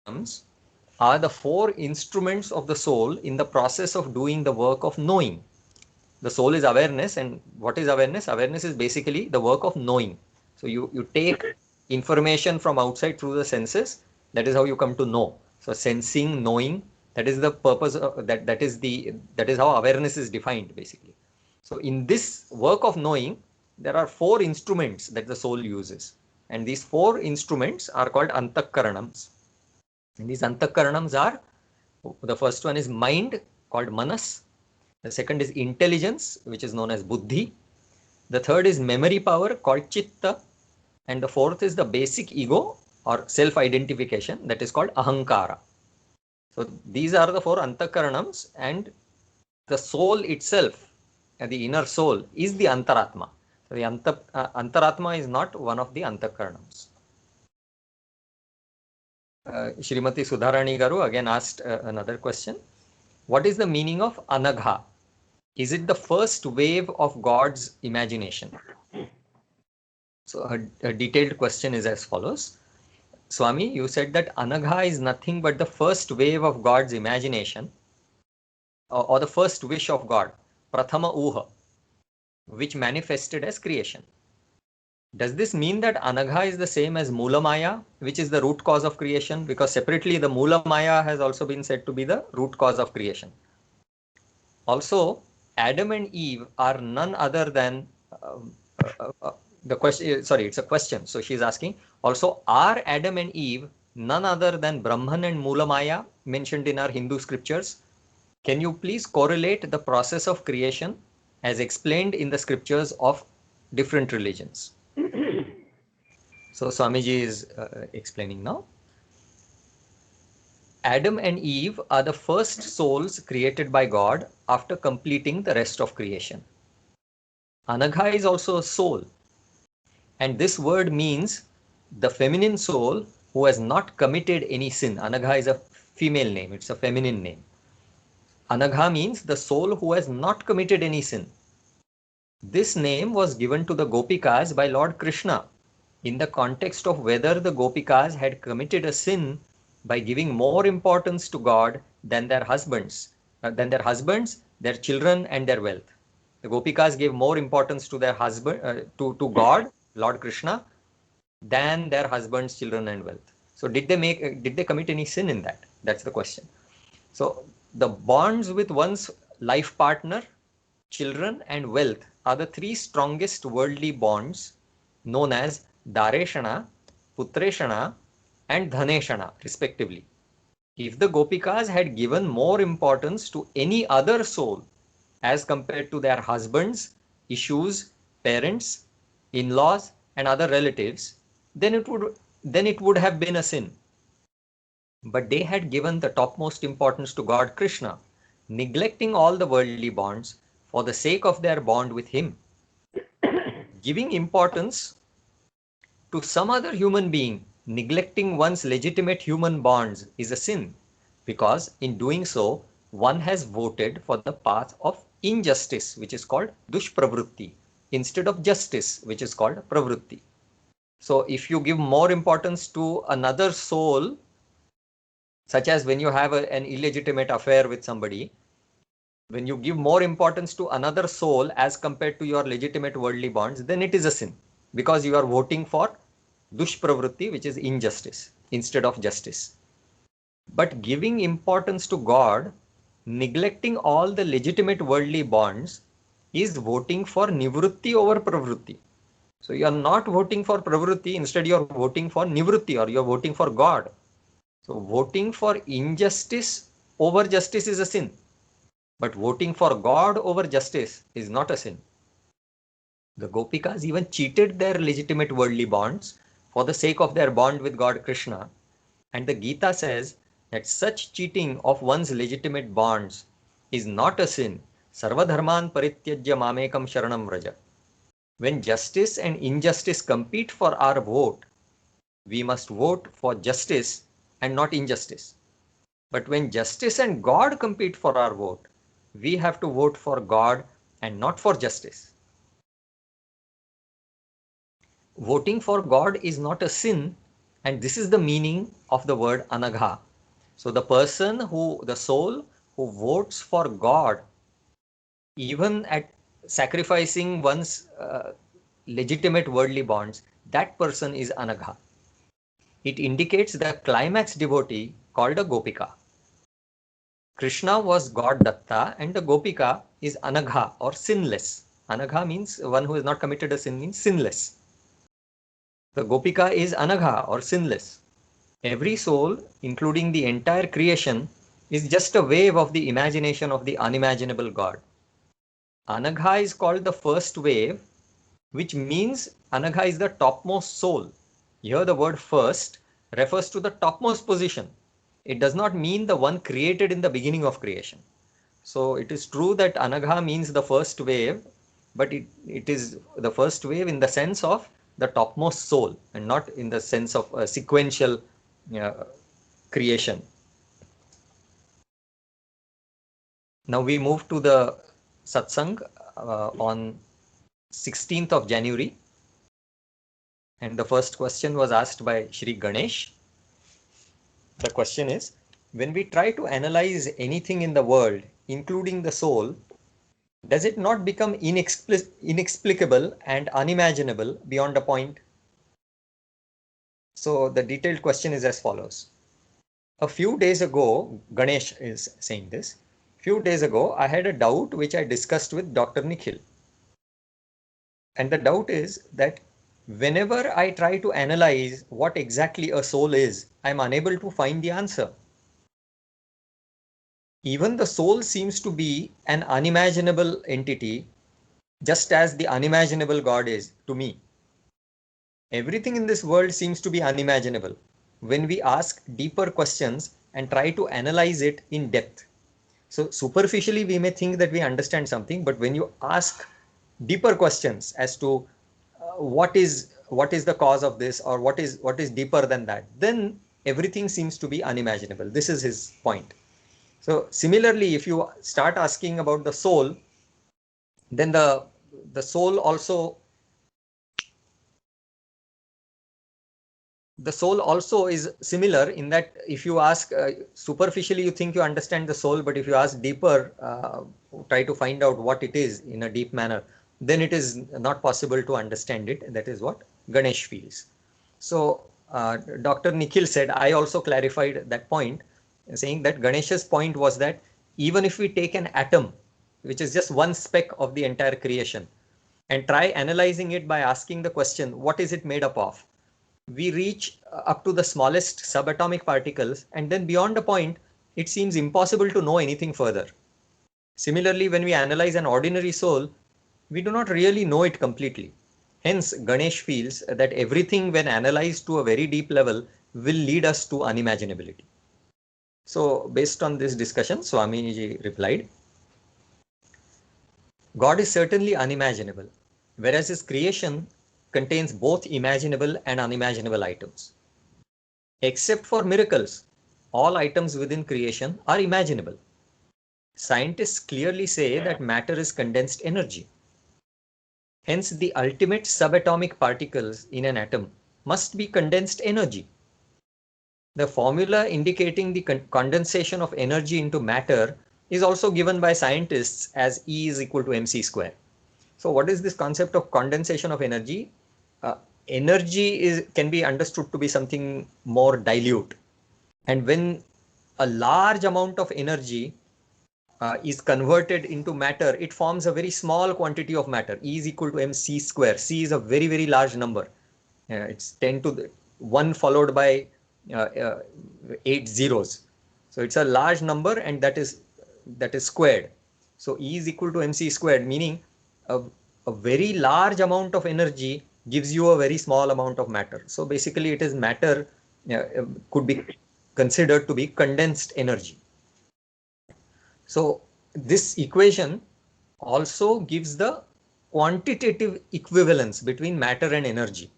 are the four instruments of the soul in the process of doing the work of knowing. The soul is awareness, and what is awareness? Awareness is basically the work of knowing. So you take information from outside through the senses. That is how you come to know. So sensing, knowing, that is the purpose of, that is how awareness is defined basically. So in this work of knowing, there are four instruments that the soul uses, and these four instruments are called antakaranams. And these antakaranams are, the first one is mind, called manas. The second is intelligence, which is known as buddhi. The third is memory power, called chitta. And the fourth is the basic ego or self-identification, that is called ahankara. So these are the four antakaranams, and the soul itself, the inner soul, is the antaratma. So the antaratma is not one of the antakaranams. Shrimati Sudharani Garu again asked another question. What is the meaning of anagha? Is it the first wave of God's imagination? So a detailed question is as follows. Swami, you said that anagha is nothing but the first wave of God's imagination, or the first wish of God, prathama uha, which manifested as creation. Does this mean that anagha is the same as mula maya, which is the root cause of creation? Because separately the mula maya has also been said to be the root cause of creation. Also, Adam and Eve are none other than the question. Sorry, it's a question. So she's asking. Also, are Adam and Eve none other than Brahman and Mula Maya mentioned in our Hindu scriptures? Can you please correlate the process of creation as explained in the scriptures of different religions? So Swamiji is explaining now. Adam and Eve are the first souls created by God after completing the rest of creation. Anagha is also a soul, and this word means the feminine soul who has not committed any sin. Anagha is a female name, it's a feminine name. Anagha means the soul who has not committed any sin. This name was given to the Gopikas by Lord Krishna in the context of whether the Gopikas had committed a sin by giving more importance to God than their husbands, their children, and their wealth. The Gopikas gave more importance to their husband, to God, Lord Krishna, than their husbands, children, and wealth. So did they commit any sin in that? That's the question. So the bonds with one's life partner, children, and wealth are the three strongest worldly bonds known as Dareshana, Putreshana, and Dhaneshana, respectively. If the Gopikas had given more importance to any other soul as compared to their husbands, issues, parents, in-laws, and other relatives, then it would have been a sin. But they had given the topmost importance to God Krishna, neglecting all the worldly bonds for the sake of their bond with him. Giving importance to some other human being, neglecting one's legitimate human bonds, is a sin, because in doing so, one has voted for the path of injustice, which is called dushpravrutti, instead of justice, which is called pravrutti. So if you give more importance to another soul, such as when you have an illegitimate affair with somebody, when you give more importance to another soul as compared to your legitimate worldly bonds, then it is a sin, because you are voting for dushpravrutti, which is injustice, instead of justice. But giving importance to God, neglecting all the legitimate worldly bonds, is voting for nivrutti over pravrutti. So you are not voting for pravrutti, instead you are voting for nivrutti, or you are voting for God. So voting for injustice over justice is a sin, but voting for God over justice is not a sin. The Gopikas even cheated their legitimate worldly bonds for the sake of their bond with God Krishna. And the Gita says that such cheating of one's legitimate bonds is not a sin. Sarvadharman parityajya mamekam sharanam vraja. When justice and injustice compete for our vote, we must vote for justice and not injustice. But when justice and God compete for our vote, we have to vote for God and not for justice. Voting for God is not a sin And this is the meaning of the word anagha. So the soul who votes for God, even at sacrificing one's legitimate worldly bonds, that person is anagha. It indicates the climax devotee called a gopika. Krishna was God Datta and the gopika is anagha or sinless. Anagha means one who has not committed a sin, means sinless. The gopika is anagha or sinless. Every soul, including the entire creation, is just a wave of the imagination of the unimaginable God. Anagha is called the first wave, which means Anagha is the topmost soul. Here the word first refers to the topmost position. It does not mean the one created in the beginning of creation. So it is true that Anagha means the first wave, but it is the first wave in the sense of the topmost soul and not in the sense of a sequential creation. Now we move to the satsang on 16th of January. And the first question was asked by Shri Ganesh. The question is, when we try to analyze anything in the world, including the soul, does it not become inexplicable and unimaginable beyond a point? So the detailed question is as follows. A few days ago, Ganesh is saying this. Few days ago, I had a doubt which I discussed with Dr. Nikhil. And the doubt is that whenever I try to analyze what exactly a soul is, I'm unable to find the answer. Even the soul seems to be an unimaginable entity, just as the unimaginable God is to me. Everything in this world seems to be unimaginable when we ask deeper questions and try to analyze it in depth. So superficially, we may think that we understand something, but when you ask deeper questions as to what is the cause of this, or what is deeper than that, then everything seems to be unimaginable. This is his point. So similarly, if you start asking about the soul, then the soul also is similar in that if you ask superficially, you think you understand the soul, but if you ask deeper, try to find out what it is in a deep manner, then it is not possible to understand it. That is what Ganesh feels. So Dr. Nikhil said, I also clarified that point, saying that Ganesh's point was that even if we take an atom, which is just one speck of the entire creation, and try analyzing it by asking the question, what is it made up of? We reach up to the smallest subatomic particles, and then beyond a point, it seems impossible to know anything further. Similarly, when we analyze an ordinary soul, we do not really know it completely. Hence, Ganesh feels that everything, when analyzed to a very deep level, will lead us to unimaginability. So, based on this discussion, Swamiji replied, God is certainly unimaginable, whereas his creation contains both imaginable and unimaginable items. Except for miracles, all items within creation are imaginable. Scientists clearly say that matter is condensed energy. Hence, the ultimate subatomic particles in an atom must be condensed energy. The formula indicating the condensation of energy into matter is also given by scientists as E is equal to mc square. So what is this concept of condensation of energy? Energy can be understood to be something more dilute. And when a large amount of energy is converted into matter, it forms a very small quantity of matter. E is equal to mc square. C is a very, very large number. It's 10 to the 1 followed by 8 zeros. So it's a large number, and that is squared. So E is equal to mc squared, meaning a very large amount of energy gives you a very small amount of matter. So basically it is matter could be considered to be condensed energy. So this equation also gives the quantitative equivalence between matter and energy,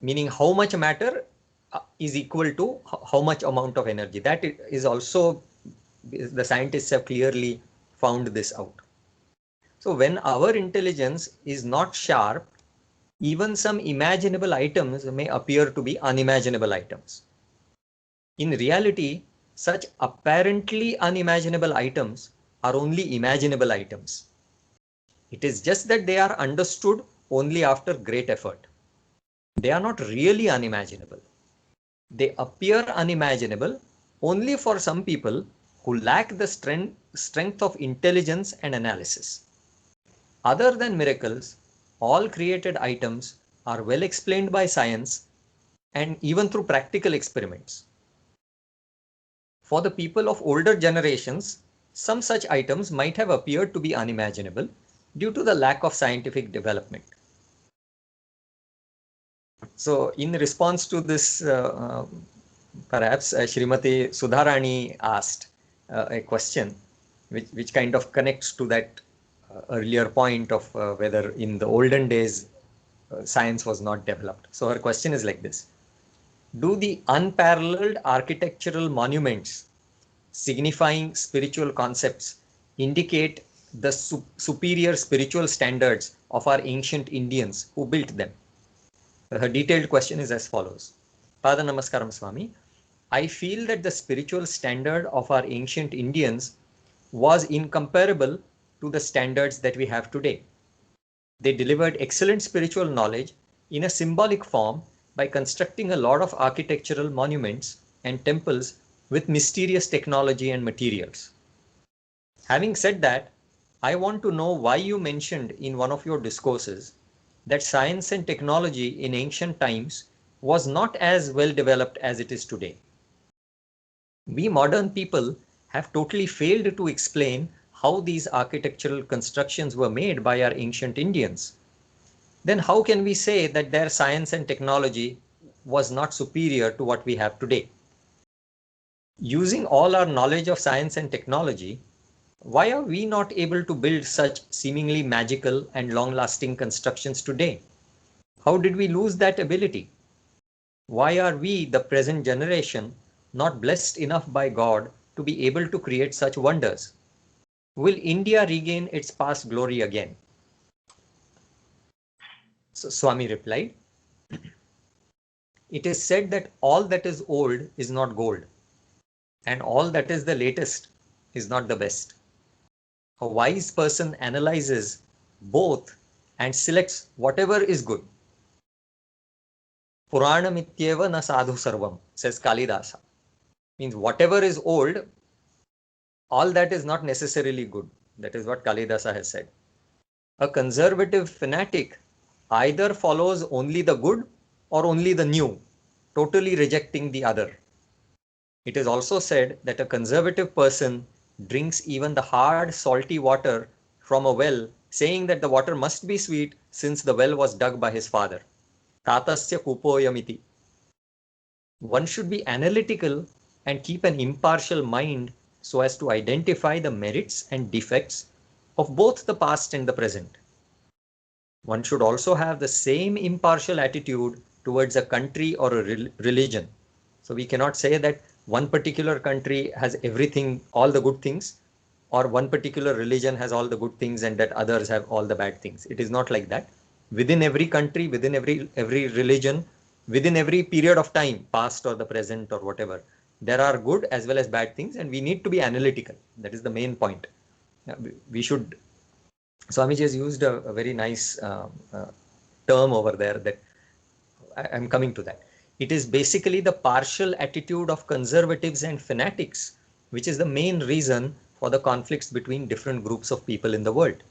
meaning how much matter is equal to how much amount of energy. That is also, the scientists have clearly found this out. So when our intelligence is not sharp, Even some imaginable items may appear to be unimaginable items. In reality, such apparently unimaginable items are only imaginable items. It is just that they are understood only after great effort. They are not really unimaginable. They appear unimaginable only for some people who lack the strength of intelligence and analysis. Other than miracles, all created items are well explained by science and even through practical experiments. For the people of older generations, some such items might have appeared to be unimaginable due to the lack of scientific development. So in response to this, perhaps Srimati Sudharani asked a question which kind of connects to that earlier point of whether in the olden days science was not developed. So her question is like this: do the unparalleled architectural monuments signifying spiritual concepts indicate the superior spiritual standards of our ancient Indians who built them? Her detailed question is as follows. Pada Namaskaram Swami, I feel that the spiritual standard of our ancient Indians was incomparable to the standards that we have today. They delivered excellent spiritual knowledge in a symbolic form by constructing a lot of architectural monuments and temples with mysterious technology and materials. Having said that, I want to know why you mentioned in one of your discourses that science and technology in ancient times was not as well developed as it is today. We modern people have totally failed to explain how these architectural constructions were made by our ancient Indians. Then how can we say that their science and technology was not superior to what we have today? Using all our knowledge of science and technology, why are we not able to build such seemingly magical and long-lasting constructions today? How did we lose that ability? Why are we, the present generation, not blessed enough by God to be able to create such wonders? Will India regain its past glory again? So Swami replied, it is said that all that is old is not gold, and all that is the latest is not the best. A wise person analyzes both and selects whatever is good. Puranamityeva na sadhu sarvam, says Kalidasa. Means whatever is old, all that is not necessarily good. That is what Kalidasa has said. A conservative fanatic either follows only the good or only the new, totally rejecting the other. It is also said that a conservative person drinks even the hard, salty water from a well, saying that the water must be sweet since the well was dug by his father. Tatasya kupoyamiti. One should be analytical and keep an impartial mind so as to identify the merits and defects of both the past and the present. One should also have the same impartial attitude towards a country or a religion. So we cannot say that one particular country has everything, all the good things, or one particular religion has all the good things and that others have all the bad things. It is not like that. Within every country, within every religion, within every period of time, past or the present or whatever, there are good as well as bad things, and we need to be analytical. That is the main point. We should. Swamiji has used a very nice term over there that I'm coming to that. It is basically the partial attitude of conservatives and fanatics, which is the main reason for the conflicts between different groups of people in the world.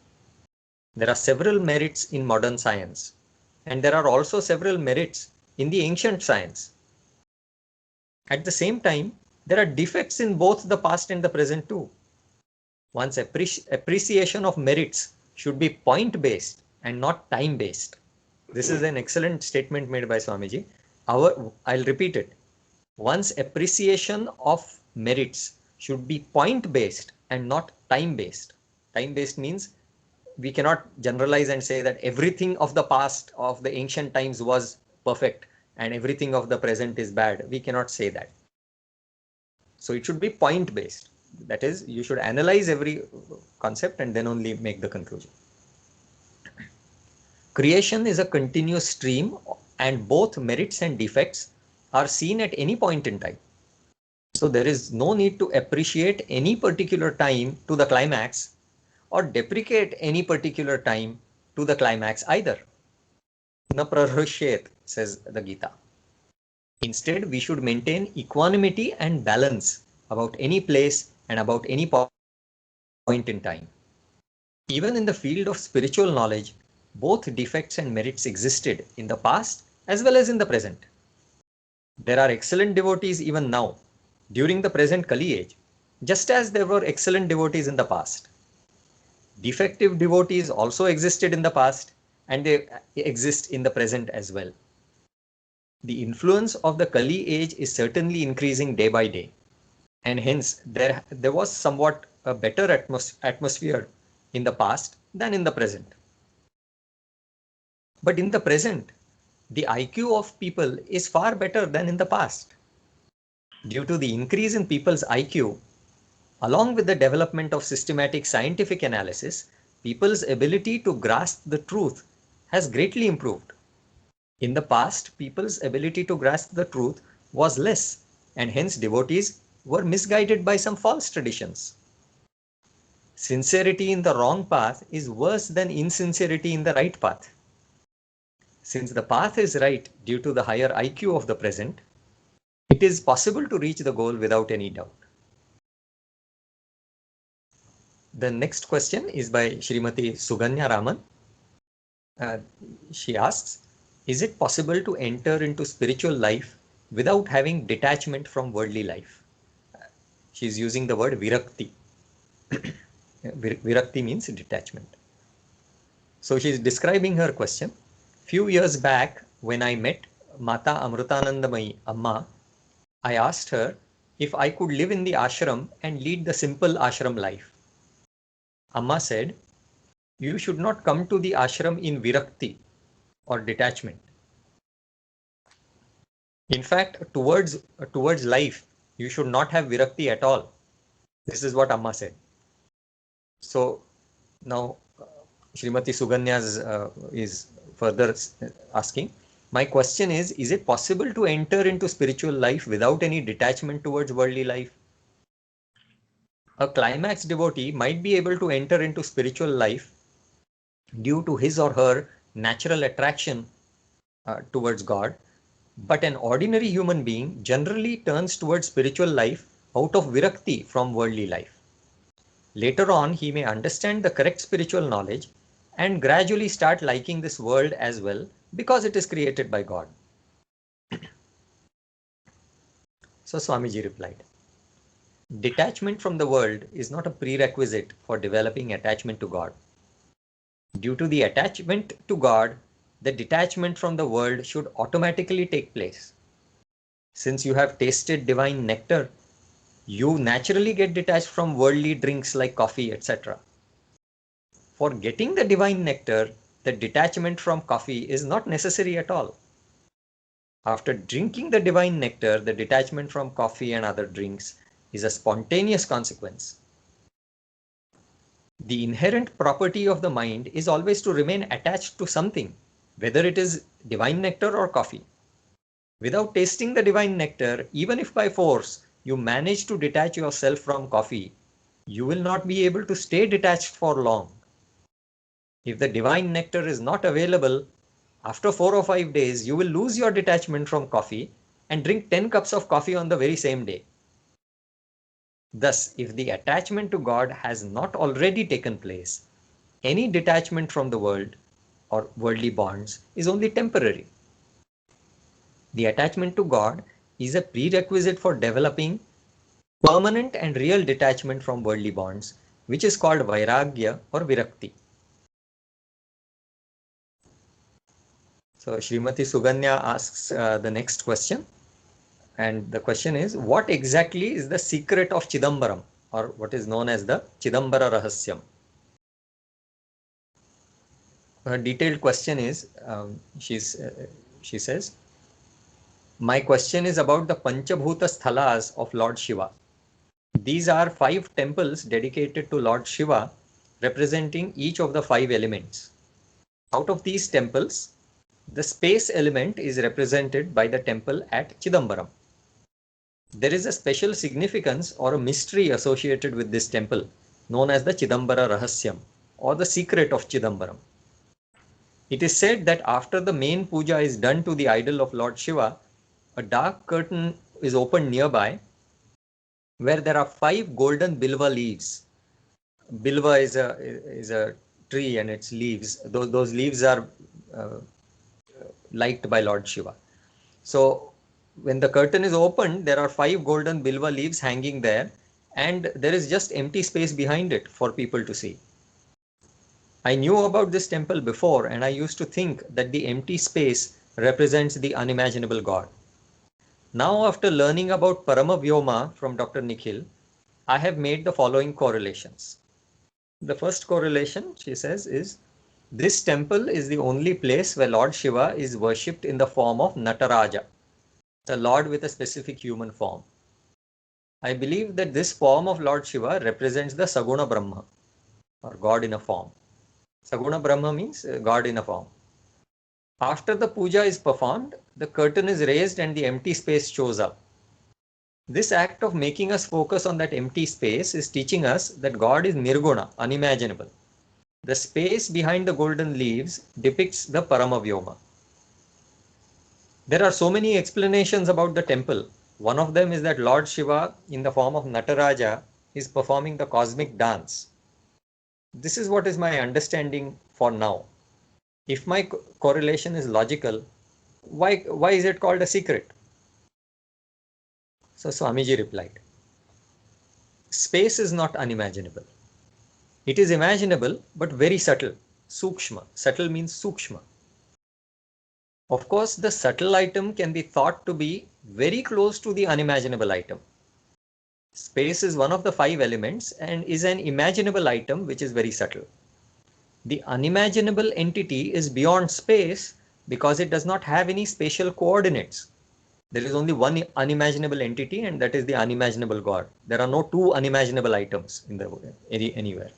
There are several merits in modern science, and there are also several merits in the ancient science. At the same time, there are defects in both the past and the present too. One's appreciation of merits should be point-based and not time-based. This is an excellent statement made by Swamiji. I'll repeat it. One's appreciation of merits should be point-based and not time-based. Time-based means we cannot generalize and say that everything of the past of the ancient times was perfect and everything of the present is bad. We cannot say that. So it should be point-based. That is, you should analyze every concept and then only make the conclusion. Creation is a continuous stream and both merits and defects are seen at any point in time. So there is no need to appreciate any particular time to the climax or deprecate any particular time to the climax either. Na prarhushyet, says the Gita. Instead, we should maintain equanimity and balance about any place and about any point in time. Even in the field of spiritual knowledge, both defects and merits existed in the past as well as in the present. There are excellent devotees even now, during the present Kali age, just as there were excellent devotees in the past. Defective devotees also existed in the past and they exist in the present as well. The influence of the Kali age is certainly increasing day by day, and hence there was somewhat a better atmosphere in the past than in the present. But in the present, the IQ of people is far better than in the past. Due to the increase in people's IQ, along with the development of systematic scientific analysis, people's ability to grasp the truth has greatly improved. In the past, people's ability to grasp the truth was less, and hence devotees were misguided by some false traditions. Sincerity in the wrong path is worse than insincerity in the right path. Since the path is right due to the higher IQ of the present, it is possible to reach the goal without any doubt. The next question is by Srimati Suganya Raman. She asks, is it possible to enter into spiritual life without having detachment from worldly life? She's using the word virakti. Virakti means detachment. So she's describing her question. Few years back, when I met Mata Amrutanandamayi Amma, I asked her if I could live in the ashram and lead the simple ashram life. Amma said, you should not come to the ashram in virakti or detachment. In fact, towards life, you should not have virakti at all. This is what Amma said. So now Srimati Suganya is further asking, my question is it possible to enter into spiritual life without any detachment towards worldly life? A climax devotee might be able to enter into spiritual life due to his or her natural attraction towards God, but an ordinary human being generally turns towards spiritual life out of virakti from worldly life. Later on, he may understand the correct spiritual knowledge and gradually start liking this world as well because it is created by God. So Swamiji replied, detachment from the world is not a prerequisite for developing attachment to God. Due to the attachment to God, the detachment from the world should automatically take place. Since you have tasted divine nectar, you naturally get detached from worldly drinks like coffee, etc. For getting the divine nectar, the detachment from coffee is not necessary at all. After drinking the divine nectar, the detachment from coffee and other drinks is a spontaneous consequence. The inherent property of the mind is always to remain attached to something, whether it is divine nectar or coffee. Without tasting the divine nectar, even if by force you manage to detach yourself from coffee, you will not be able to stay detached for long. If the divine nectar is not available, after 4 or 5 days, you will lose your detachment from coffee and drink 10 cups of coffee on the very same day. Thus, if the attachment to God has not already taken place, any detachment from the world or worldly bonds is only temporary. The attachment to God is a prerequisite for developing permanent and real detachment from worldly bonds, which is called vairagya or virakti. So Srimati Suganya asks the next question. And the question is, what exactly is the secret of Chidambaram, or what is known as the Chidambara Rahasyam? Her detailed question is, she says, my question is about the Panchabhuta Sthalas of Lord Shiva. These are 5 temples dedicated to Lord Shiva, representing each of the 5 elements. Out of these temples, the space element is represented by the temple at Chidambaram. There is a special significance or a mystery associated with this temple, known as the Chidambara Rahasyam, or the secret of Chidambaram. It is said that after the main puja is done to the idol of Lord Shiva, a dark curtain is opened nearby where there are 5 golden bilva leaves. Bilva is a tree, and its leaves, those leaves are liked by Lord Shiva. So when the curtain is opened, there are 5 golden bilva leaves hanging there, and there is just empty space behind it for people to see. I knew about this temple before, and I used to think that the empty space represents the unimaginable God. Now, after learning about Paramavyoma from Dr. Nikhil, I have made the following correlations. The first correlation, she says, is this temple is the only place where Lord Shiva is worshipped in the form of Nataraja, the Lord with a specific human form. I believe that this form of Lord Shiva represents the Saguna Brahma, or God in a form. Saguna Brahma means God in a form. After the puja is performed, the curtain is raised and the empty space shows up. This act of making us focus on that empty space is teaching us that God is Nirguna, unimaginable. The space behind the golden leaves depicts the Paramavyoma. There are so many explanations about the temple. One of them is that Lord Shiva, in the form of Nataraja, is performing the cosmic dance. This is what is my understanding for now. If my correlation is logical, why is it called a secret? So Swamiji replied, space is not unimaginable. It is imaginable, but very subtle, sukshma. Subtle means sukshma. Of course, the subtle item can be thought to be very close to the unimaginable item. Space is one of the 5 elements and is an imaginable item which is very subtle. The unimaginable entity is beyond space because it does not have any spatial coordinates. There is only one unimaginable entity, and that is the unimaginable God. There are no 2 unimaginable items in the anywhere.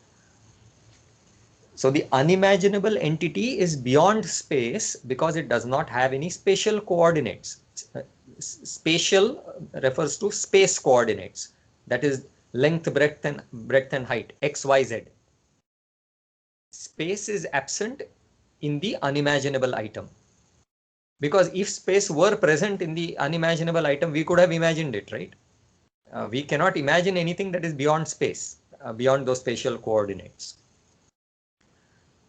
So the unimaginable entity is beyond space because it does not have any spatial coordinates. Spatial refers to space coordinates. That is length, breadth and height, x, y, z. Space is absent in the unimaginable item. Because if space were present in the unimaginable item, we could have imagined it, right? We cannot imagine anything that is beyond space, beyond those spatial coordinates.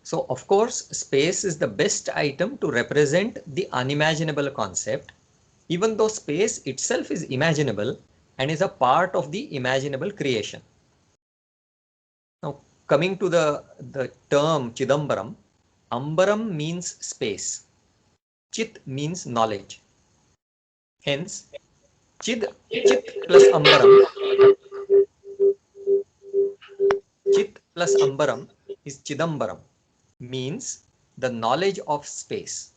So, of course, space is the best item to represent the unimaginable concept, even though space itself is imaginable and is a part of the imaginable creation. Now, coming to the term Chidambaram, Ambaram means space. Chit means knowledge. Hence, Chit plus Ambaram, Chit plus Ambaram is Chidambaram, means the knowledge of space.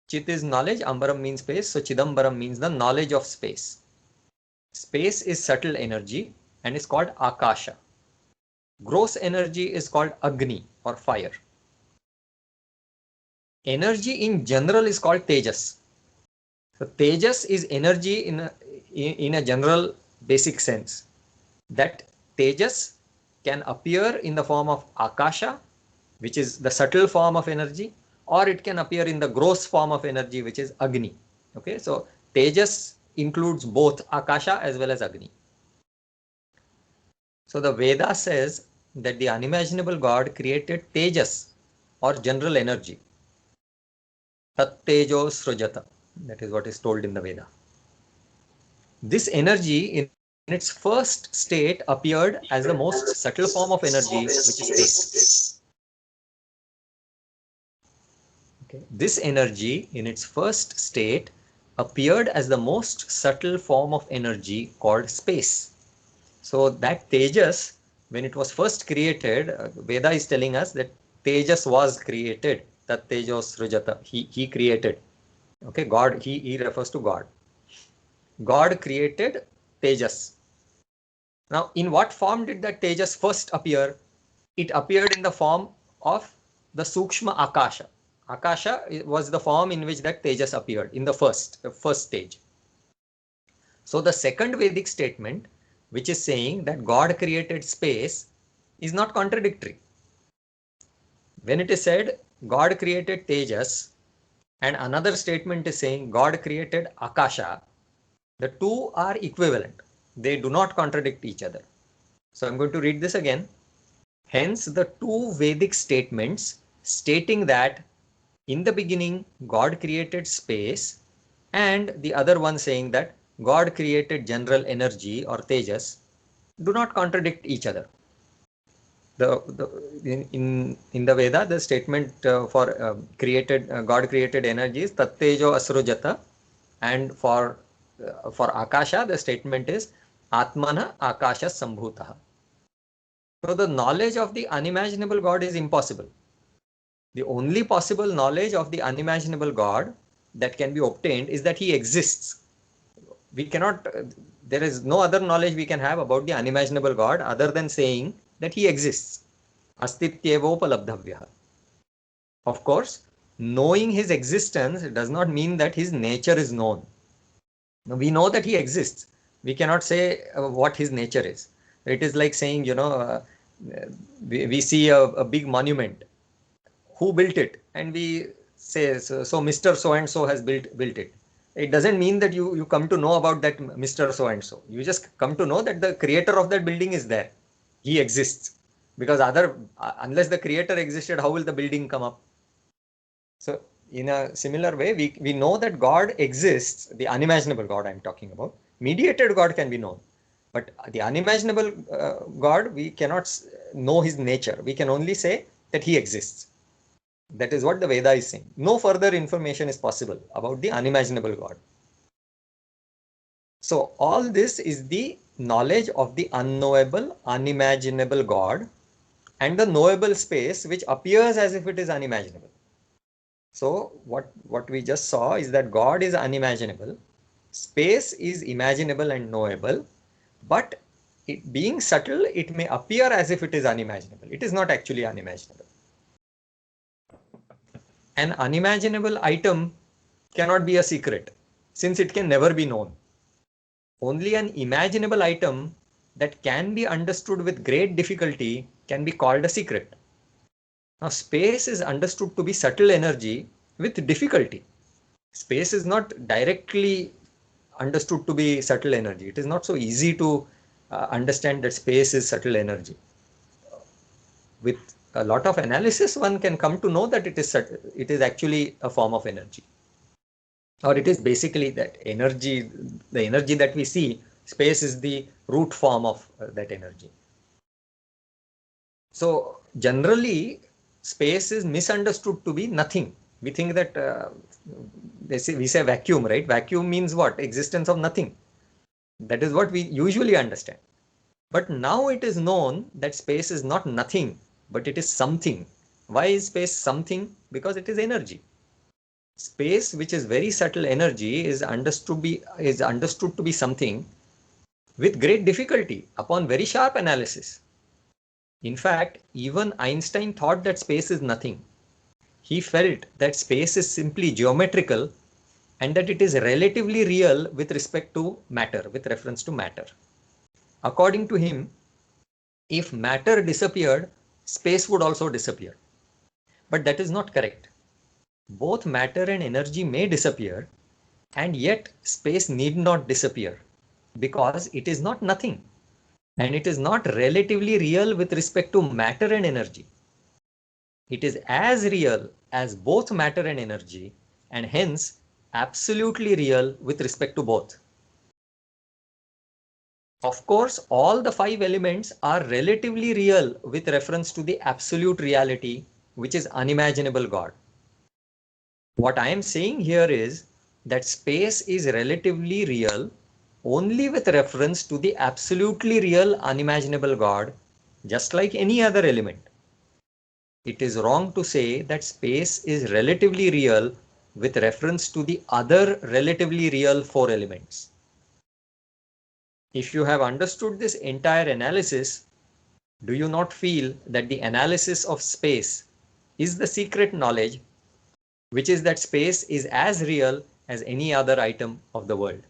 Chit is knowledge, Ambaram means space, so Chidambaram means the knowledge of space. Space is subtle energy and is called Akasha. Gross energy is called Agni or fire. Energy in general is called Tejas. So Tejas is energy in a general basic sense. That Tejas can appear in the form of Akasha, which is the subtle form of energy, or it can appear in the gross form of energy, which is Agni. Okay, so Tejas includes both Akasha as well as Agni. So the Veda says that the unimaginable God created Tejas or general energy. Tat Tejo Srujata. That is what is told in the Veda. This energy in its first state appeared as the most subtle form of energy, which is space. Okay. This energy in its first state appeared as the most subtle form of energy called space. So that Tejas, when it was first created, Veda is telling us that Tejas was created. Tat Tejo Srujata. He created. Okay, God, he refers to God. God created Tejas. Now, in what form did that Tejas first appear? It appeared in the form of the Sukshma Akasha. Akasha was the form in which that Tejas appeared in the first stage. So the second Vedic statement, which is saying that God created space, is not contradictory. When it is said God created Tejas, and another statement is saying God created Akasha, the two are equivalent. They do not contradict each other. So I'm going to read this again. Hence, the two Vedic statements stating that in the beginning God created space, and the other one saying that God created general energy or Tejas, do not contradict each other. In the Veda, the statement for God created energy is Tattejo Asrujata, and for Akasha, the statement is Atmana Akasha Sambhutaha. So the knowledge of the unimaginable God is impossible. The only possible knowledge of the unimaginable God that can be obtained is that he exists. We cannot, there is no other knowledge we can have about the unimaginable God other than saying that he exists. Astityevopalabdhavyah. Of course, knowing his existence does not mean that his nature is known. We know that he exists. We cannot say what his nature is. It is like saying, we see a big monument. Who built it? And we say, so Mr. So-and-so has built it. It doesn't mean that you come to know about that Mr. So-and-so. You just come to know that the creator of that building is there. He exists. Because unless the creator existed, how will the building come up? So in a similar way, we know that God exists, the unimaginable God I'm talking about. Mediated God can be known. But the unimaginable God, we cannot know his nature. We can only say that he exists. That is what the Veda is saying. No further information is possible about the unimaginable God. So all this is the knowledge of the unknowable, unimaginable God and the knowable space which appears as if it is unimaginable. So what we just saw is that God is unimaginable, space is imaginable and knowable, but it being subtle, it may appear as if it is unimaginable. It is not actually unimaginable. An unimaginable item cannot be a secret, since it can never be known. Only an imaginable item that can be understood with great difficulty can be called a secret. Now, space is understood to be subtle energy with difficulty. Space is not directly understood to be subtle energy. It is not so easy to understand that space is subtle energy. With a lot of analysis, one can come to know that it is actually a form of energy. Or it is basically that energy, the energy that we see, space is the root form of that energy. So generally, space is misunderstood to be nothing. We think that we say vacuum, right? Vacuum means what? Existence of nothing. That is what we usually understand. But now it is known that space is not nothing, but it is something. Why is space something? Because it is energy. Space, which is very subtle energy, is understood to be something with great difficulty upon very sharp analysis. In fact, even Einstein thought that space is nothing. He felt that space is simply geometrical and that it is relatively real with respect to matter, with reference to matter. According to him, if matter disappeared, space would also disappear. But that is not correct. Both matter and energy may disappear, and yet space need not disappear because it is not nothing. And it is not relatively real with respect to matter and energy. It is as real as both matter and energy, and hence absolutely real with respect to both. Of course, all the five elements are relatively real with reference to the absolute reality, which is unimaginable God. What I am saying here is that space is relatively real only with reference to the absolutely real unimaginable God, just like any other element. It is wrong to say that space is relatively real with reference to the other relatively real four elements. If you have understood this entire analysis, do you not feel that the analysis of space is the secret knowledge, which is that space is as real as any other item of the world.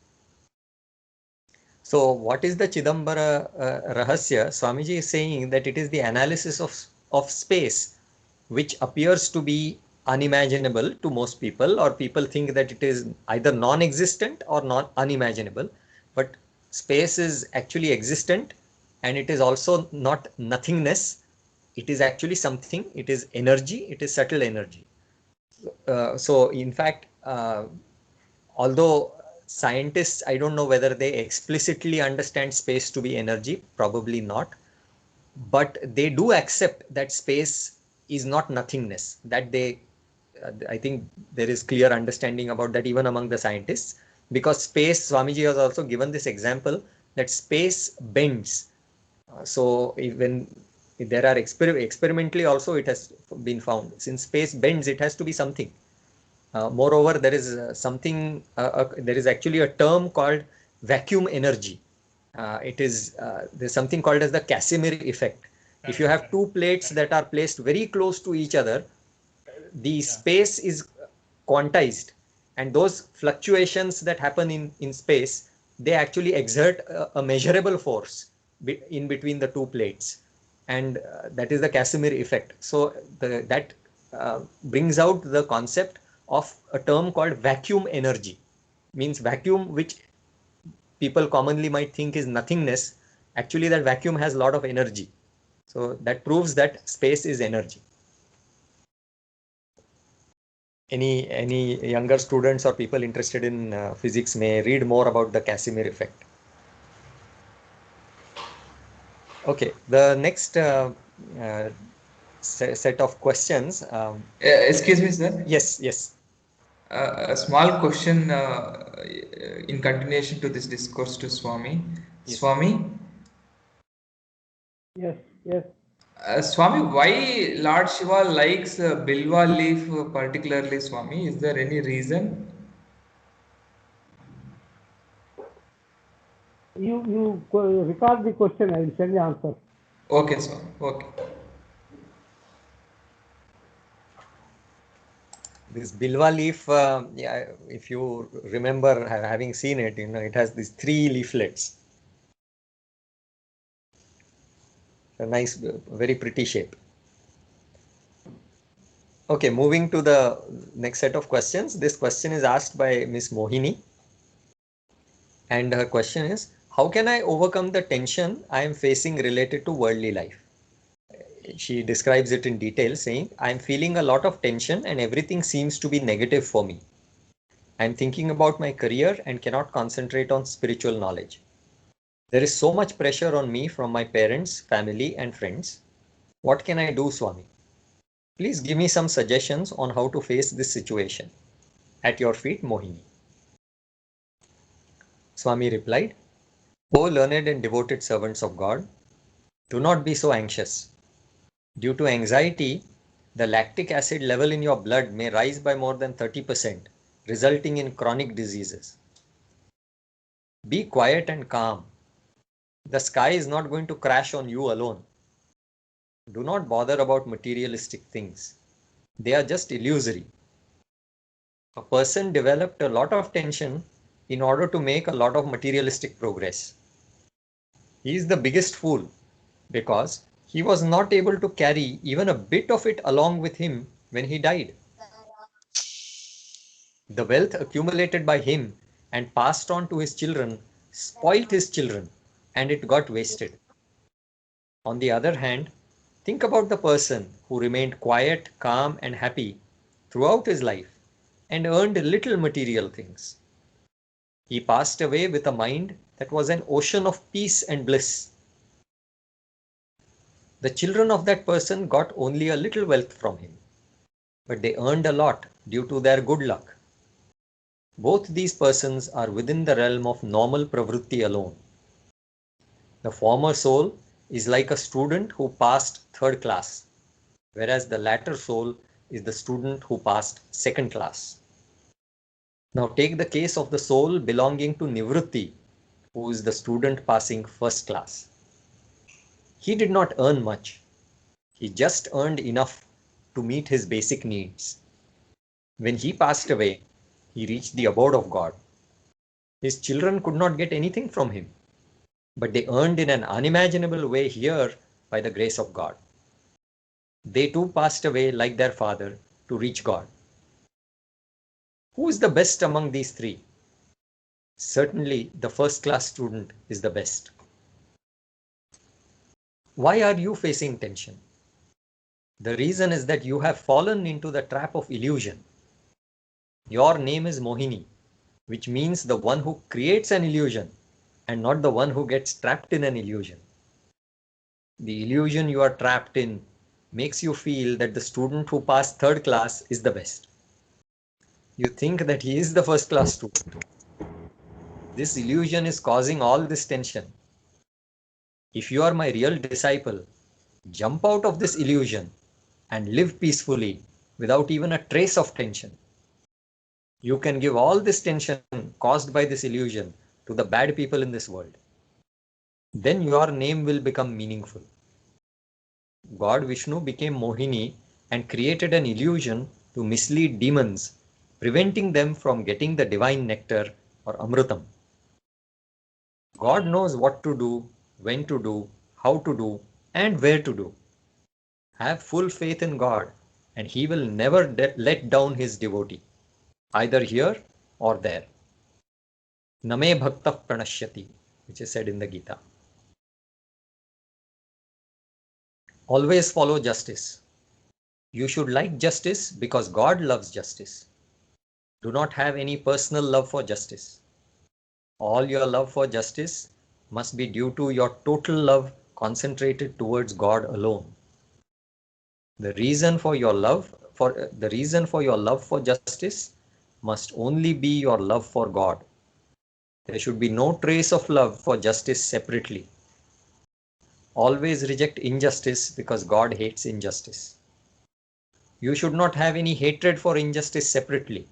So what is the Chidambara Rahasya? Swamiji is saying that it is the analysis of space which appears to be unimaginable to most people, or people think that it is either non-existent or not unimaginable. But space is actually existent, and it is also not nothingness. It is actually something. It is energy. It is subtle energy. So in fact, although scientists, I don't know whether they explicitly understand space to be energy, probably not, but they do accept that space is not nothingness. That they, I think there is clear understanding about that even among the scientists, because space, Swamiji has also given this example that space bends. So even if there are experimentally also it has been found, since space bends, it has to be something. Moreover, there is there is actually a term called vacuum energy. There's something called as the Casimir effect. If you have two plates that are placed very close to each other, the space is quantized, and those fluctuations that happen in space, they actually exert a measurable force in between the two plates, and that is the Casimir effect. So that brings out the concept of a term called vacuum energy. Means vacuum, which people commonly might think is nothingness, actually that vacuum has a lot of energy. So that proves that space is energy. Any younger students or people interested in physics may read more about the Casimir effect. Okay, the next set of questions. Excuse me, sir. Yes, yes. A small question in continuation to this discourse to Swami. Yes. Swami? Yes, yes. Swami, why Lord Shiva likes Bilwa leaf particularly, Swami? Is there any reason? You record the question. I will send the answer. Okay, Swami. Okay. This Bilwa leaf, yeah, if you remember having seen it, it has these 3 leaflets. A nice, very pretty shape. Okay, moving to the next set of questions. This question is asked by Miss Mohini. And her question is, how can I overcome the tension I am facing related to worldly life? She describes it in detail, saying, I am feeling a lot of tension and everything seems to be negative for me. I am thinking about my career and cannot concentrate on spiritual knowledge. There is so much pressure on me from my parents, family, and friends. What can I do, Swami? Please give me some suggestions on how to face this situation. At your feet, Mohini. Swami replied, O learned and devoted servants of God, do not be so anxious. Due to anxiety, the lactic acid level in your blood may rise by more than 30%, resulting in chronic diseases. Be quiet and calm. The sky is not going to crash on you alone. Do not bother about materialistic things. They are just illusory. A person developed a lot of tension in order to make a lot of materialistic progress. He is the biggest fool because he was not able to carry even a bit of it along with him when he died. The wealth accumulated by him and passed on to his children spoilt his children, and it got wasted. On the other hand, think about the person who remained quiet, calm, and happy throughout his life and earned little material things. He passed away with a mind that was an ocean of peace and bliss. The children of that person got only a little wealth from him, but they earned a lot due to their good luck. Both these persons are within the realm of normal pravritti alone. The former soul is like a student who passed third class, whereas the latter soul is the student who passed second class. Now take the case of the soul belonging to Nivrutti, who is the student passing first class. He did not earn much. He just earned enough to meet his basic needs. When he passed away, he reached the abode of God. His children could not get anything from him, but they earned in an unimaginable way here by the grace of God. They too passed away like their father to reach God. Who is the best among these three? Certainly, the first-class student is the best. Why are you facing tension? The reason is that you have fallen into the trap of illusion. Your name is Mohini, which means the one who creates an illusion and not the one who gets trapped in an illusion. The illusion you are trapped in makes you feel that the student who passed third class is the best. You think that he is the first class student. This illusion is causing all this tension. If you are my real disciple, jump out of this illusion and live peacefully without even a trace of tension. You can give all this tension caused by this illusion to the bad people in this world. Then your name will become meaningful. God Vishnu became Mohini and created an illusion to mislead demons, preventing them from getting the divine nectar or Amrutam. God knows what to do, when to do, how to do, and where to do. Have full faith in God, and He will never let down His devotee, either here or there. Name bhakta pranashyati, which is said in the Gita. Always follow justice. You should like justice because God loves justice. Do not have any personal love for justice. All your love for justice must be due to your total love concentrated towards God alone. The reason for your love for justice must only be your love for God. There should be no trace of love for justice separately. Always reject injustice because God hates injustice. You should not have any hatred for injustice separately.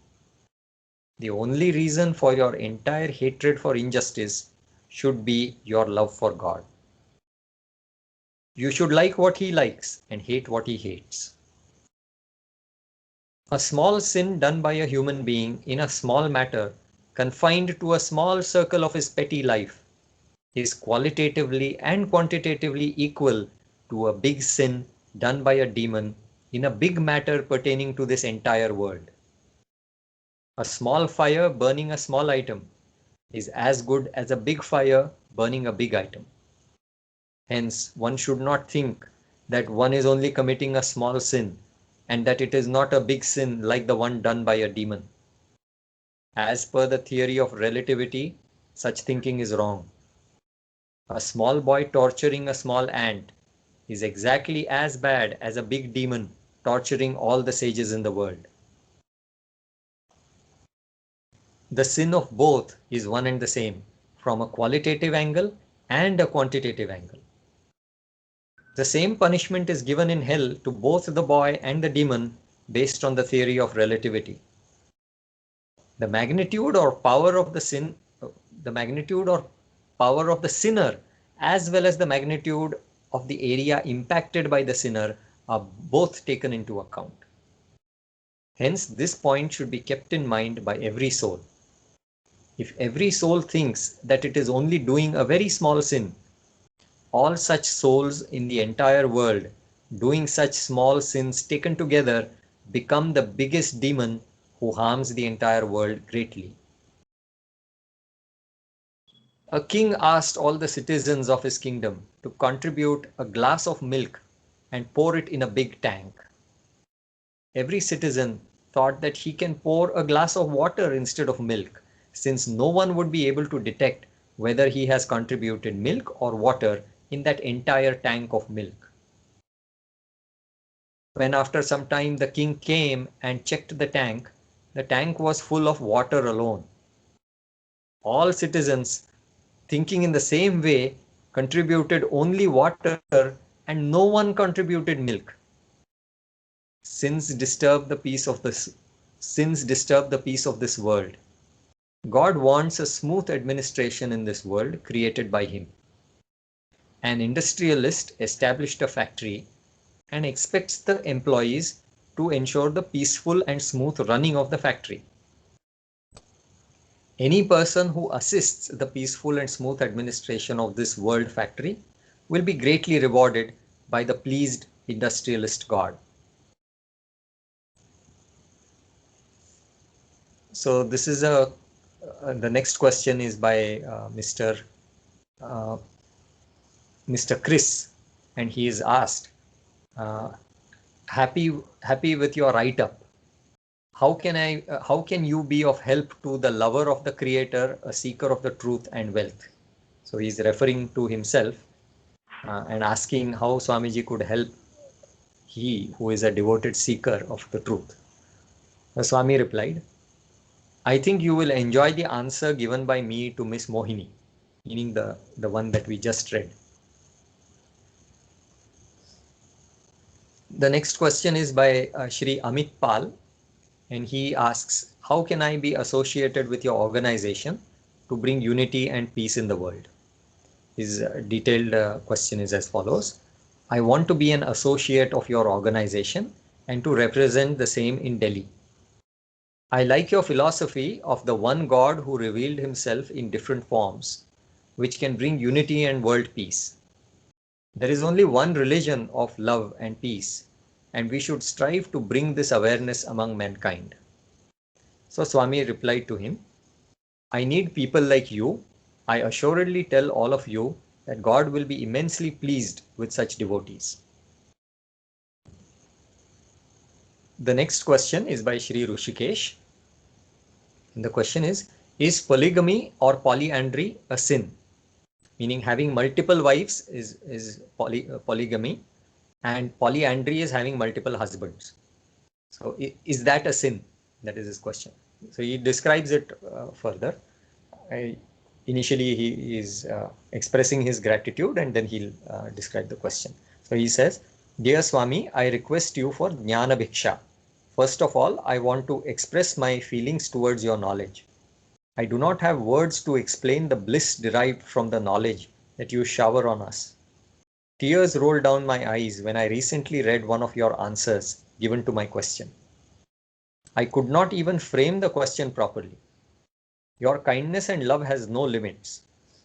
The only reason for your entire hatred for injustice should be your love for God. You should like what He likes and hate what He hates. A small sin done by a human being in a small matter, confined to a small circle of his petty life, is qualitatively and quantitatively equal to a big sin done by a demon in a big matter pertaining to this entire world. A small fire burning a small item is as good as a big fire burning a big item. Hence, one should not think that one is only committing a small sin and that it is not a big sin like the one done by a demon. As per the theory of relativity, such thinking is wrong. A small boy torturing a small ant is exactly as bad as a big demon torturing all the sages in the world. The sin of both is one and the same from a qualitative angle and a quantitative angle. The same punishment is given in hell to both the boy and the demon based on the theory of relativity. The magnitude or power of the sin, the magnitude or power of the sinner, as well as the magnitude of the area impacted by the sinner are both taken into account. Hence, this point should be kept in mind by every soul. If every soul thinks that it is only doing a very small sin, all such souls in the entire world doing such small sins taken together become the biggest demon who harms the entire world greatly. A king asked all the citizens of his kingdom to contribute a glass of milk and pour it in a big tank. Every citizen thought that he can pour a glass of water instead of milk, since no one would be able to detect whether he has contributed milk or water in that entire tank of milk. When after some time the king came and checked the tank was full of water alone. All citizens, thinking in the same way, contributed only water and no one contributed milk. Sins disturb the peace of this world. God wants a smooth administration in this world created by Him. An industrialist established a factory and expects the employees to ensure the peaceful and smooth running of the factory. Any person who assists the peaceful and smooth administration of this world factory will be greatly rewarded by the pleased industrialist God. So this is the next question is by Mr. Chris, and he is asked, happy with your write-up. How can you be of help to the lover of the Creator, a seeker of the truth and wealth? So he's referring to himself and asking how Swamiji could help he who is a devoted seeker of the truth. The Swami replied, I think you will enjoy the answer given by me to Miss Mohini, meaning the one that we just read. The next question is by Shri Amit Pal, and he asks, how can I be associated with your organization to bring unity and peace in the world? His detailed question is as follows. I want to be an associate of your organization and to represent the same in Delhi. I like your philosophy of the one God who revealed himself in different forms, which can bring unity and world peace. There is only one religion of love and peace, and we should strive to bring this awareness among mankind. So Swami replied to him, I need people like you. I assuredly tell all of you that God will be immensely pleased with such devotees. The next question is by Shri Rushikesh. And the question is polygamy or polyandry a sin? Meaning having multiple wives is polygamy, and polyandry is having multiple husbands. So is that a sin? That is his question. So he describes it further. Initially, he is expressing his gratitude, and then he'll describe the question. So he says, Dear Swami, I request you for Jnana Bhiksha. First of all, I want to express my feelings towards your knowledge. I do not have words to explain the bliss derived from the knowledge that you shower on us. Tears rolled down my eyes when I recently read one of your answers given to my question. I could not even frame the question properly. Your kindness and love has no limits.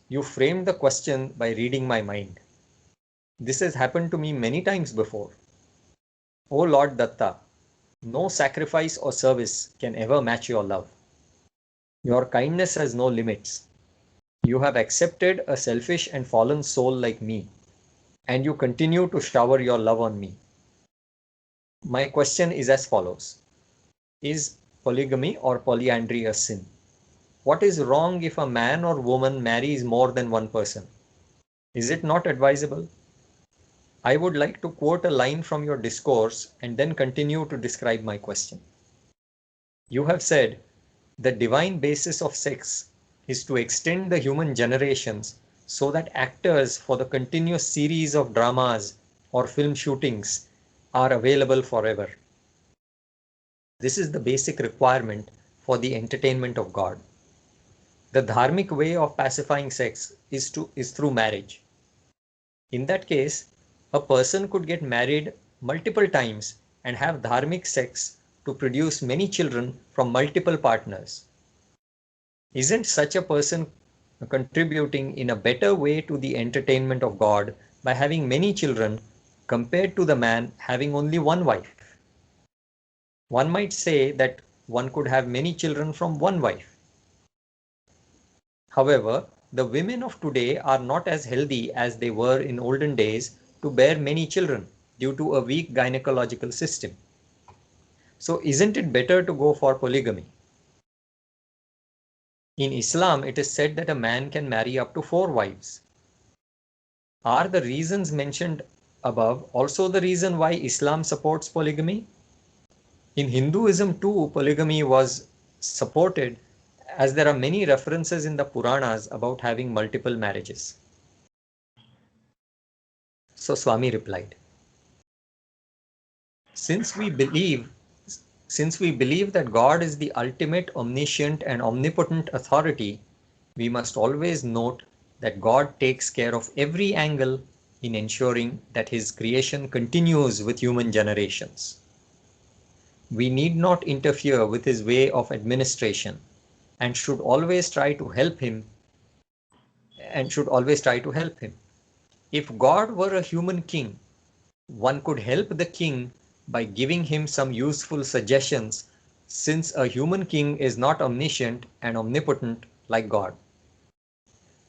You framed the question by reading my mind. This has happened to me many times before. O Lord Datta, no sacrifice or service can ever match your love. Your kindness has no limits. You have accepted a selfish and fallen soul like me, and you continue to shower your love on me. My question is as follows. Is polygamy or polyandry a sin? What is wrong if a man or woman marries more than one person? Is it not advisable? I would like to quote a line from your discourse and then continue to describe my question. You have said, the divine basis of sex is to extend the human generations so that actors for the continuous series of dramas or film shootings are available forever. This is the basic requirement for the entertainment of God. The dharmic way of pacifying sex is through marriage. In that case, a person could get married multiple times and have dharmic sex to produce many children from multiple partners. Isn't such a person contributing in a better way to the entertainment of God by having many children compared to the man having only one wife? One might say that one could have many children from one wife. However, the women of today are not as healthy as they were in olden days to bear many children due to a weak gynecological system. So isn't it better to go for polygamy? In Islam, it is said that a man can marry up to 4 wives. Are the reasons mentioned above also the reason why Islam supports polygamy? In Hinduism too, polygamy was supported, as there are many references in the Puranas about having multiple marriages. So Swami replied, Since we believe that God is the ultimate omniscient and omnipotent authority, we must always note that God takes care of every angle in ensuring that his creation continues with human generations. we need not interfere with his way of administration and should always try to help him. If God were a human king, one could help the king by giving him some useful suggestions, since a human king is not omniscient and omnipotent like God.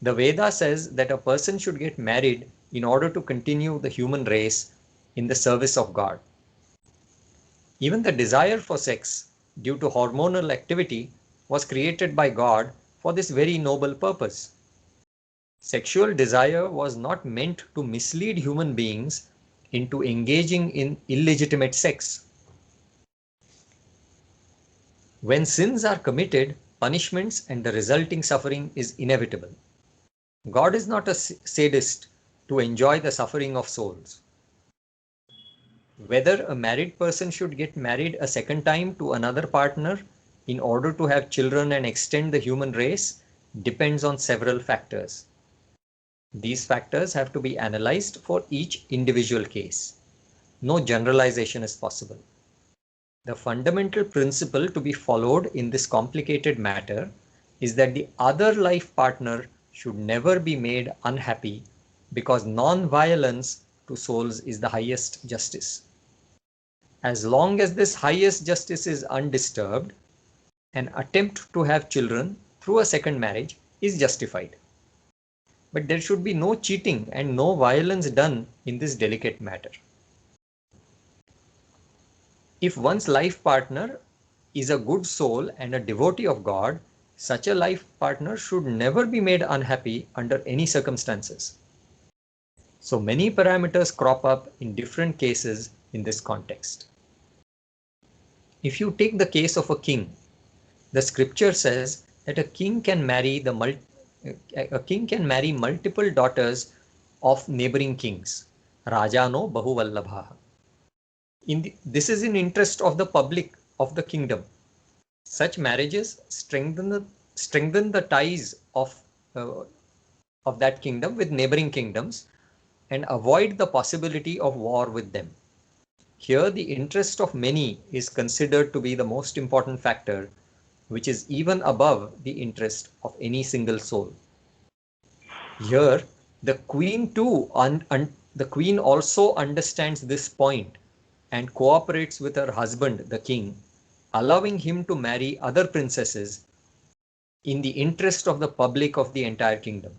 The Veda says that a person should get married in order to continue the human race in the service of God. Even the desire for sex, due to hormonal activity, was created by God for this very noble purpose. Sexual desire was not meant to mislead human beings into engaging in illegitimate sex. When sins are committed, punishments and the resulting suffering is inevitable. God is not a sadist to enjoy the suffering of souls. Whether a married person should get married a second time to another partner in order to have children and extend the human race depends on several factors. These factors have to be analyzed for each individual case. No generalization is possible. The fundamental principle to be followed in this complicated matter is that the other life partner should never be made unhappy, because non-violence to souls is the highest justice. As long as this highest justice is undisturbed, an attempt to have children through a second marriage is justified. But there should be no cheating and no violence done in this delicate matter. If one's life partner is a good soul and a devotee of God, such a life partner should never be made unhappy under any circumstances. So many parameters crop up in different cases in this context. If you take the case of a king, the scripture says that a king can marry multiple daughters of neighboring kings. Rajano Bahuvallabha. This is in interest of the public of the kingdom. Such marriages strengthen the ties of that kingdom with neighboring kingdoms and avoid the possibility of war with them. Here the interest of many is considered to be the most important factor, which is even above the interest of any single soul. Here the queen too, the queen also understands this point and cooperates with her husband, the king, allowing him to marry other princesses in the interest of the public of the entire kingdom.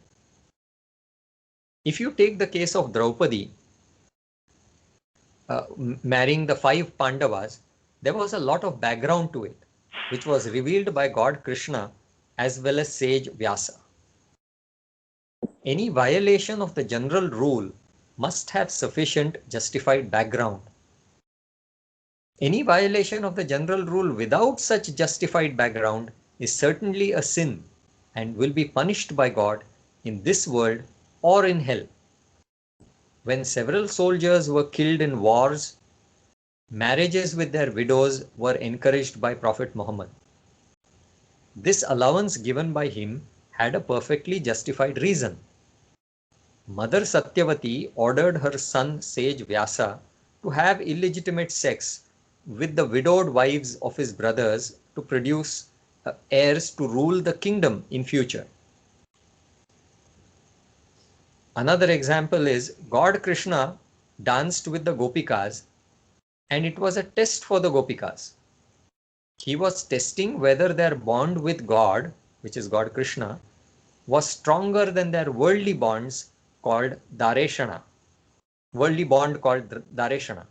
If you take the case of Draupadi marrying the 5 Pandavas, there was a lot of background to it, which was revealed by God Krishna as well as sage Vyasa. Any violation of the general rule must have sufficient justified background. Any violation of the general rule without such justified background is certainly a sin and will be punished by God in this world or in hell. When several soldiers were killed in wars, marriages with their widows were encouraged by Prophet Muhammad. This allowance given by him had a perfectly justified reason. Mother Satyavati ordered her son sage Vyasa to have illegitimate sex with the widowed wives of his brothers to produce heirs to rule the kingdom in future. Another example is God Krishna danced with the Gopikas, and it was a test for the Gopikas. He was testing whether their bond with God, which is God Krishna, was stronger than their worldly bonds called Dareshana. Worldly bond called Dareshana.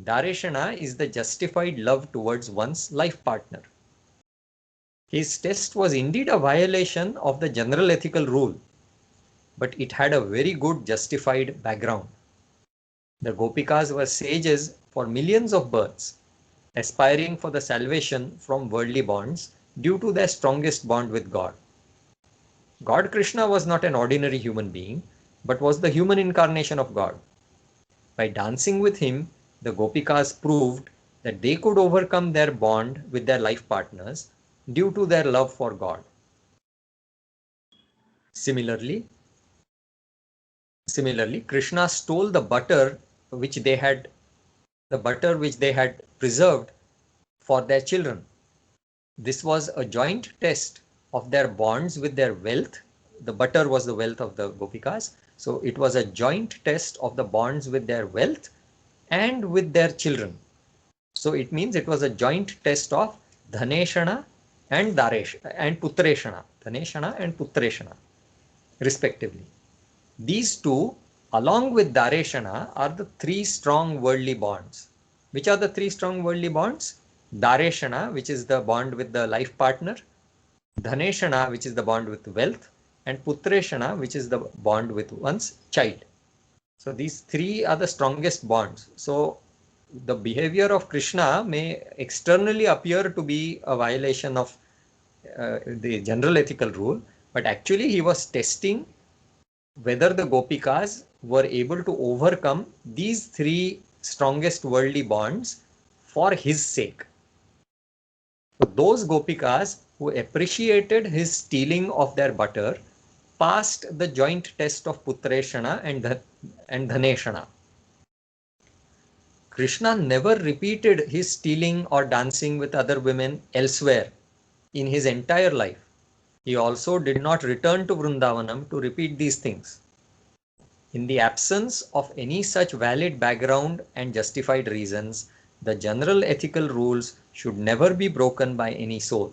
Dareshana is the justified love towards one's life partner. His test was indeed a violation of the general ethical rule, but it had a very good justified background. The Gopikas were sages for millions of births, aspiring for the salvation from worldly bonds due to their strongest bond with God. God Krishna was not an ordinary human being, but was the human incarnation of God. By dancing with him, the Gopikas proved that they could overcome their bond with their life partners due to their love for God. Similarly, Krishna stole the butter which they had preserved for their children. This was a joint test of their bonds with their wealth. The butter was the wealth of the Gopikas. So it was a joint test of the bonds with their wealth and with their children. So it means it was a joint test of Dhaneshana and Daresh and Putreshana. Dhaneshana and Putreshana, respectively. These two, along with Dareshana, are the three strong worldly bonds. Which are the three strong worldly bonds? Dareshana, which is the bond with the life partner, Dhaneshana, which is the bond with wealth, and Putreshana, which is the bond with one's child. So these three are the strongest bonds. So the behavior of Krishna may externally appear to be a violation of the general ethical rule, but actually he was testing whether the Gopikas were able to overcome these three strongest worldly bonds for his sake. So those Gopikas who appreciated his stealing of their butter passed the joint test of Putreshana and Dhaneshana. Krishna never repeated his stealing or dancing with other women elsewhere in his entire life. He also did not return to Vrindavanam to repeat these things. In the absence of any such valid background and justified reasons, the general ethical rules should never be broken by any soul.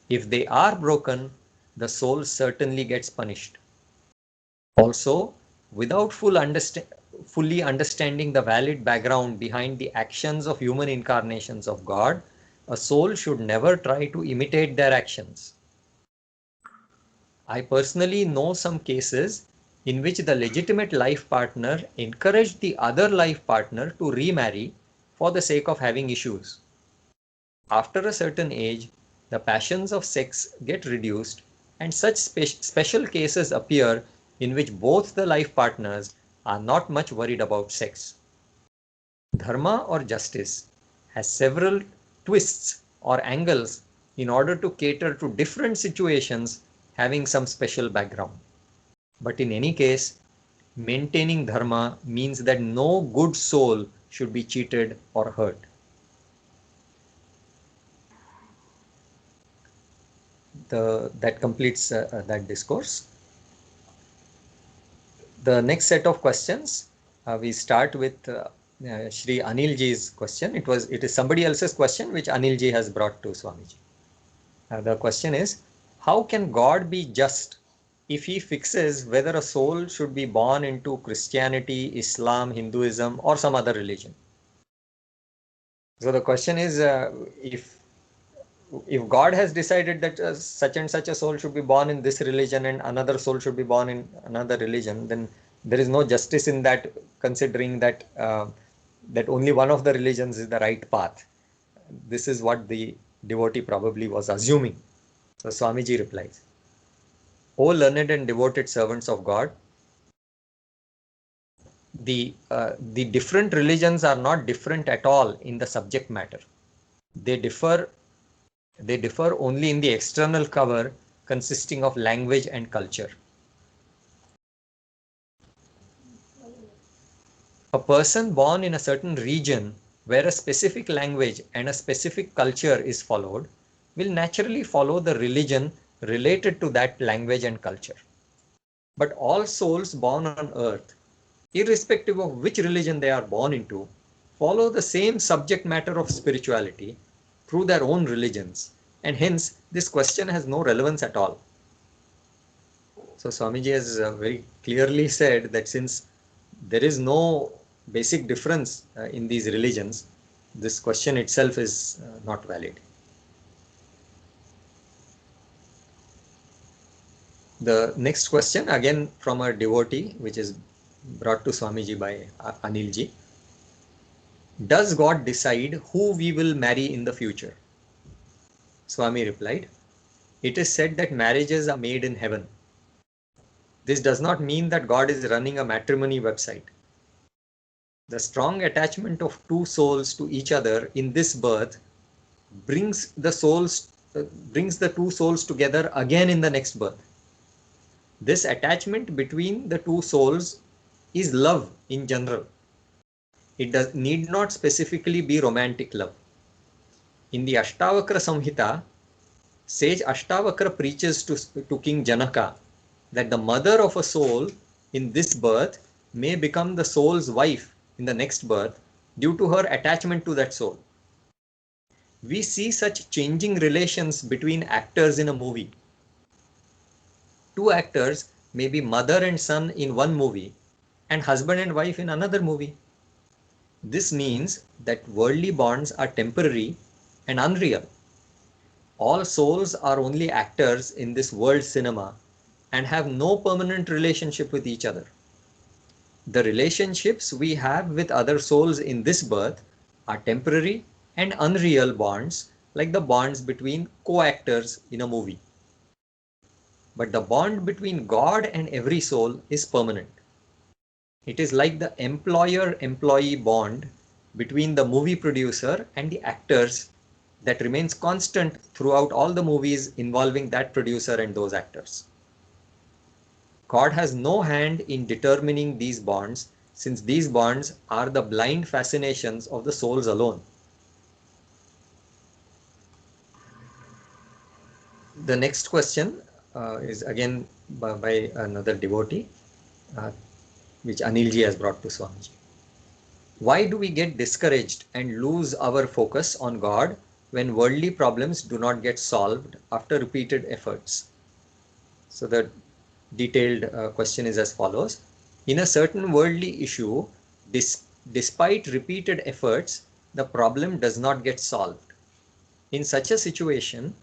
If they are broken, the soul certainly gets punished. Also, without fully understanding the valid background behind the actions of human incarnations of God, a soul should never try to imitate their actions. I personally know some cases in which the legitimate life partner encouraged the other life partner to remarry for the sake of having issues. After a certain age, the passions of sex get reduced, and such special cases appear in which both the life partners are not much worried about sex. Dharma or justice has several twists or angles in order to cater to different situations having some special background. But in any case, maintaining dharma means that no good soul should be cheated or hurt. That completes that discourse. The next set of questions, we start with Shri Anilji's question. It is somebody else's question which Anilji has brought to Swamiji. The question is, how can God be just if he fixes whether a soul should be born into Christianity, Islam, Hinduism, or some other religion? So the question is, if God has decided that such and such a soul should be born in this religion and another soul should be born in another religion, then there is no justice in that, considering that that only one of the religions is the right path. This is what the devotee probably was assuming. So Swamiji replies, O learned and devoted servants of God, the different religions are not different at all in the subject matter. They differ only in the external cover consisting of language and culture. A person born in a certain region where a specific language and a specific culture is followed will naturally follow the religion related to that language and culture. But all souls born on earth, irrespective of which religion they are born into, follow the same subject matter of spirituality through their own religions, and hence this question has no relevance at all. So Swamiji has very clearly said that since there is no basic difference in these religions, this question itself is not valid. The next question, again from a devotee, which is brought to Swamiji by Anilji. Does God decide who we will marry in the future? Swami replied, it is said that marriages are made in heaven. This does not mean that God is running a matrimony website. The strong attachment of two souls to each other in this birth brings the two souls together again in the next birth. This attachment between the two souls is love in general. It need not specifically be romantic love. In the Ashtavakra Samhita, sage Ashtavakra preaches to King Janaka that the mother of a soul in this birth may become the soul's wife in the next birth due to her attachment to that soul. We see such changing relations between actors in a movie. Two actors may be mother and son in one movie and husband and wife in another movie. This means that worldly bonds are temporary and unreal. All souls are only actors in this world cinema and have no permanent relationship with each other. The relationships we have with other souls in this birth are temporary and unreal bonds, like the bonds between co-actors in a movie. But the bond between God and every soul is permanent. It is like the employer-employee bond between the movie producer and the actors that remains constant throughout all the movies involving that producer and those actors. God has no hand in determining these bonds, since these bonds are the blind fascinations of the souls alone. The next question is again by another devotee, which Anilji has brought to Swamiji. Why do we get discouraged and lose our focus on God when worldly problems do not get solved after repeated efforts? So the detailed question is as follows. In a certain worldly issue, despite repeated efforts, the problem does not get solved. In such a situation,